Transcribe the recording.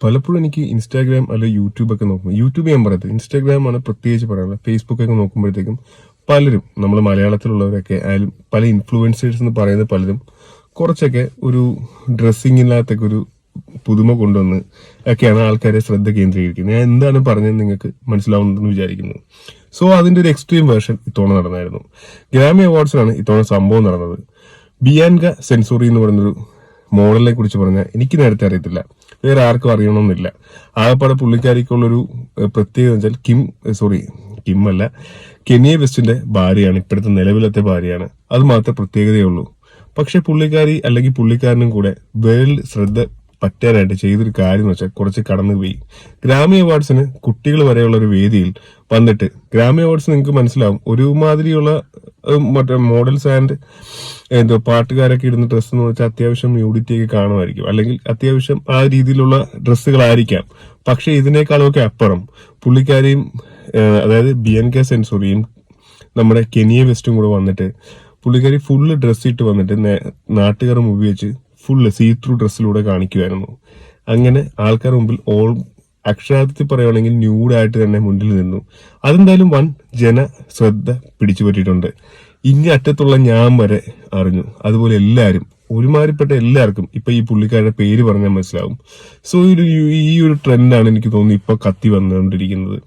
പലപ്പോഴും എനിക്ക് ഇൻസ്റ്റാഗ്രാം അല്ലെങ്കിൽ യൂട്യൂബ് ഒക്കെ നോക്കുമ്പോൾ, യൂട്യൂബ് ഞാൻ പറയത്തില്ല, ഇൻസ്റ്റാഗ്രാം ആണ് പ്രത്യേകിച്ച് പറയാനുള്ളത്. ഫേസ്ബുക്ക് ഒക്കെ നോക്കുമ്പോഴത്തേക്കും പലരും, നമ്മൾ മലയാളത്തിലുള്ളവരൊക്കെ ആയാലും പല ഇൻഫ്ലുവൻസേഴ്സ് എന്ന് പറയുന്ന പലരും കുറച്ചൊക്കെ ഒരു ഡ്രസ്സിങ്ങിനകത്തൊക്കെ ഒരു പുതുമ കൊണ്ടുവന്ന് ഒക്കെയാണ് ആൾക്കാരെ ശ്രദ്ധ കേന്ദ്രീകരിക്കുന്നത്. ഞാൻ എന്താണ് പറഞ്ഞത് നിങ്ങൾക്ക് മനസ്സിലാവുന്നതെന്ന് വിചാരിക്കുന്നു. സോ അതിന്റെ ഒരു എക്സ്ട്രീം വേർഷൻ ഇത്തവണ നടന്നായിരുന്നു. ഗ്രാമി അവാർഡ്സിലാണ് ഇത്തവണ സംഭവം നടന്നത്. ബിയാൻക സെൻസോറി എന്ന് പറയുന്നൊരു മോഡലിനെ കുറിച്ച് പറഞ്ഞാൽ എനിക്ക് നേരത്തെ അറിയത്തില്ല, വേറെ ആർക്കും അറിയണമെന്നില്ല. ആകപ്പാടെ പുള്ളിക്കാരിക്കുള്ളൊരു പ്രത്യേകത വെച്ചാൽ കിം അല്ല, കെനിയ വെസ്റ്റിന്റെ ഭാര്യയാണ്, ഇപ്പോഴത്തെ നിലവിലത്തെ ഭാര്യയാണ്. അത് മാത്രമേ പ്രത്യേകതയുള്ളൂ. പക്ഷെ പുള്ളിക്കാരി അല്ലെങ്കിൽ പുള്ളിക്കാരനും കൂടെ വേൾഡ് ശ്രദ്ധ പറ്റാനായിട്ട് ചെയ്തൊരു കാര്യം എന്ന് വെച്ചാൽ കുറച്ച് കടന്നുപോയി. ഗ്രാമി അവാർഡ്സിന് കുട്ടികൾ വരെയുള്ള ഒരു വേദിയിൽ വന്നിട്ട്, ഗ്രാമി അവാർഡ്സ് നിങ്ങൾക്ക് മനസ്സിലാവും, ഒരുമാതിരിയുള്ള മറ്റേ മോഡൽസ് ആൻഡ് പാട്ടുകാരൊക്കെ ഇടുന്ന ഡ്രസ്സ് എന്ന് വെച്ചാൽ അത്യാവശ്യം ന്യൂഡിറ്റി ഒക്കെ കാണുമായിരിക്കും, അല്ലെങ്കിൽ അത്യാവശ്യം ആ രീതിയിലുള്ള ഡ്രസ്സുകളായിരിക്കാം. പക്ഷെ ഇതിനേക്കാളൊക്കെ അപ്പുറം പുള്ളിക്കാരിയും, അതായത് ബിയൻക സെൻസോറിയും നമ്മുടെ കെനിയ വെസ്റ്റും കൂടെ വന്നിട്ട് പുള്ളിക്കാരി ഫുള്ള് ഡ്രസ്സ് ഇട്ട് വന്നിട്ട് നാട്ടുകാർ മുമ്പ് വെച്ച് ഫുള്ള് സീ ത്രൂ ഡ്രസ്സിലൂടെ കാണിക്കുമായിരുന്നു. അങ്ങനെ ആൾക്കാർ മുമ്പിൽ അക്ഷരാർത്ഥത്തിൽ പറയുകയാണെങ്കിൽ ന്യൂഡായിട്ട് തന്നെ മുന്നിൽ നിന്നു. അതെന്തായാലും വൻ ശ്രദ്ധ പിടിച്ചു പറ്റിയിട്ടുണ്ട്. ഇങ്ങേ അറ്റത്തുള്ള ഞാൻ വരെ അറിഞ്ഞു. അതുപോലെ എല്ലാവരും, ഒരുമാതിരിപ്പെട്ട എല്ലാവർക്കും ഇപ്പൊ ഈ പുള്ളിക്കാരുടെ പേര് പറഞ്ഞാൽ മനസ്സിലാവും. സോ ഈ ഒരു ട്രെൻഡാണ് എനിക്ക് തോന്നുന്നു ഇപ്പൊ കത്തി വന്നുകൊണ്ടിരിക്കുന്നത്.